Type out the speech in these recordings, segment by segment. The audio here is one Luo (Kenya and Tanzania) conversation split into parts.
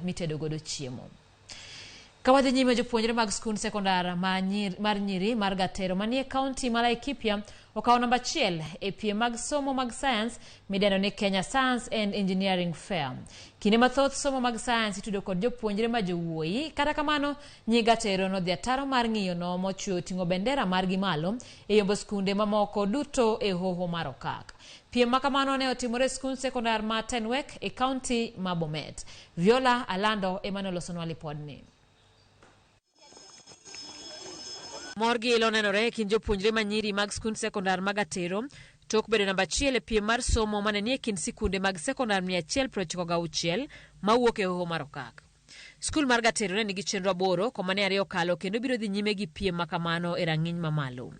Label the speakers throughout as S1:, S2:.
S1: mitedo godo chiemo. Kawadhi nyime jopuonjre mag skund sekondar mar nyiri mar Gatero manie kaunti mar Laikipia okawo namba 1 e piem mag somo mag sayans midendo ni Kenya Science and Engineering Fair. Kinde mathoth somo mag sayans itudo kod jopuonjre ma jowuoyi, kata kamano nyi Gatero nodhi ataro mar ng'iyo no mochweyo ting'o bendera margi malo e yombo skunde mamoko duto e hoho mar okak. Piem makamano ne otimore skund sekondar ma Tenwek e kaunti ma Bomet. Viola Alando Emmanuel Osonwa lipodni. Morgi ilo nenore kind jopuonjre manyiri mag skund sekondar mag Gatero tok bedo namba 1 e piem mar somo mane nie kind sikunde mag sekondar 196 mawuok e hoho mar okak. Skul mar Gatero ne nigi chenro 8 komane 2 kalo kendo biro dhi nyime gi piem makamano e rang'iny mamalo.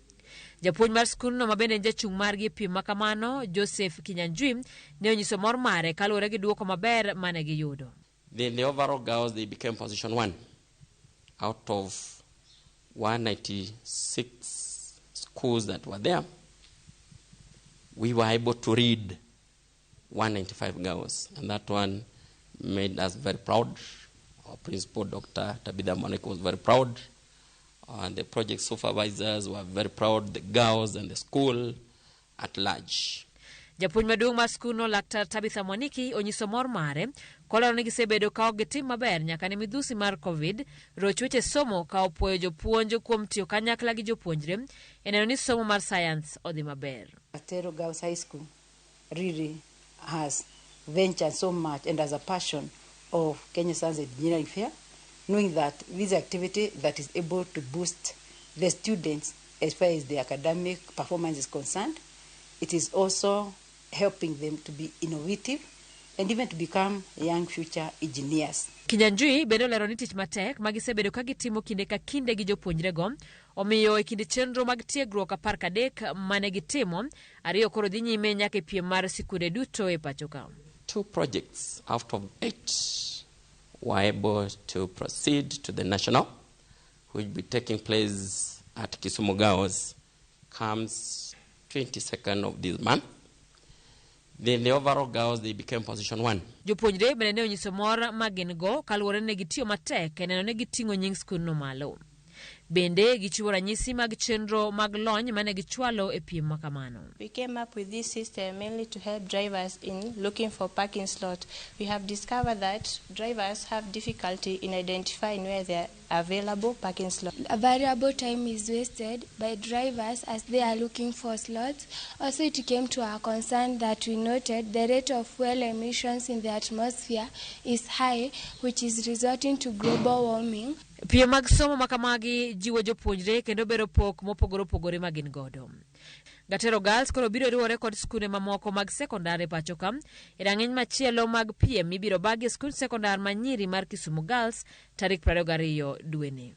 S1: Japuonj mar skundno mabende jachung' margi piem makamano Joseph Kinyanjui ne onyiso mor mare kaluwore gi duoko maber mane giyudo.
S2: The overall girls, they became position 1 out of 196 schools that were there. We were able to read 195 girls, and that one made us very proud. Our principal, Dr. Tabitha Moneke, was very proud. The project supervisors were very proud, the girls and the school at large.
S1: Japuonj maduong' mar skundno Dr. Tabitha Moneke onyiso mor mare kolero ni gisebedo ka gitim maber nyaka ne midhusi mar Covid roch weche somo ka opuoyo jopuonj kuom tiyo kanyakla gi jopuonjre e neno ni somo mar science odhi maber.
S3: Gatero Girls High School really has ventured so much and has a passion of Kenya Science and Engineering Fair, knowing that this activity that is able to boost the students as far as the academic performance is concerned. It is also helping them to be innovative and even to become young future engineers.
S1: Kinyanjui bende lero ni tich matek magisebedo ka gitimo kinde ka kinde gi jopuonjrego omiyo e kinde chenro mag tiegruok 13 mane gitimo 2 koro dhi nyime nyaka e piem mar sikunde duto e pachoka.
S2: 2 projects out of 8 were able to proceed to the national, which will be taking place at Kisumu Girls comes 22nd of this month. Then the overall girls, they became position 1.
S1: Jopuonjre bende ne onyiso mor magin-go kaluwore ne gitiyo matek e neno ne giting'o nying skundno malo. Bende gichiwo ranyisi mag chenro mag lony mane gichwalo e piem makamano.
S4: We came up with this system mainly to help drivers in looking for parking slot. We have discovered that drivers have difficulty in identifying where there are available parking slots.
S5: A variable time is wasted by drivers as they are looking for slots. Also, it came to our concern that we noted the rate of fuel emissions in the atmosphere is high, which is resulting to global warming.
S1: Piem mag somo makamagi jiwo jopuonjre kendo bero pok mopogore opogore magin godo. Gatero Girls koro biro riwore kod skunde mamoko mag sekondar e pachoka e rang'iny machielo mag piem mibiro bagi skund sekondar manyiri mar Kisumu Girls tarik 22 dwe ni.